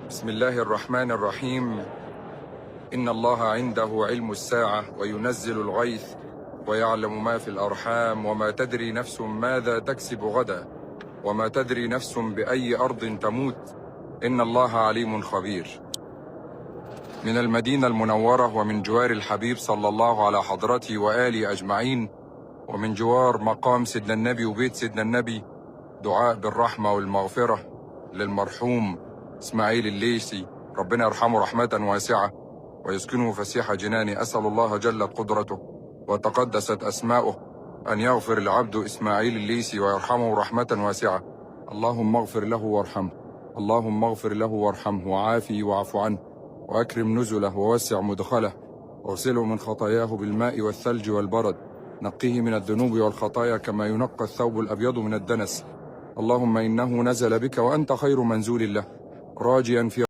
بسم الله الرحمن الرحيم. إن الله عنده علم الساعة وينزل الغيث ويعلم ما في الأرحام وما تدري نفس ماذا تكسب غدا وما تدري نفس بأي أرض تموت إن الله عليم خبير. من المدينة المنورة ومن جوار الحبيب صلى الله على حضرته وآله أجمعين، ومن جوار مقام سيدنا النبي وبيت سيدنا النبي، دعاء بالرحمة والمغفرة للمرحوم إسماعيل الليثي، ربنا يرحمه رحمة واسعة ويسكنه فسيح جنانه. أسأل الله جلت قدرته وتقدست أسماؤه أن يغفر العبد إسماعيل الليثي ويرحمه رحمة واسعة. اللهم اغفر له وارحمه، اللهم اغفر له وارحمه وعافه واعف عنه وأكرم نزله ووسع مدخله واغسله من خطاياه بالماء والثلج والبرد، نقيه من الذنوب والخطايا كما ينقى الثوب الأبيض من الدنس. اللهم إنه نزل بك وأنت خير منزول له، راجيا في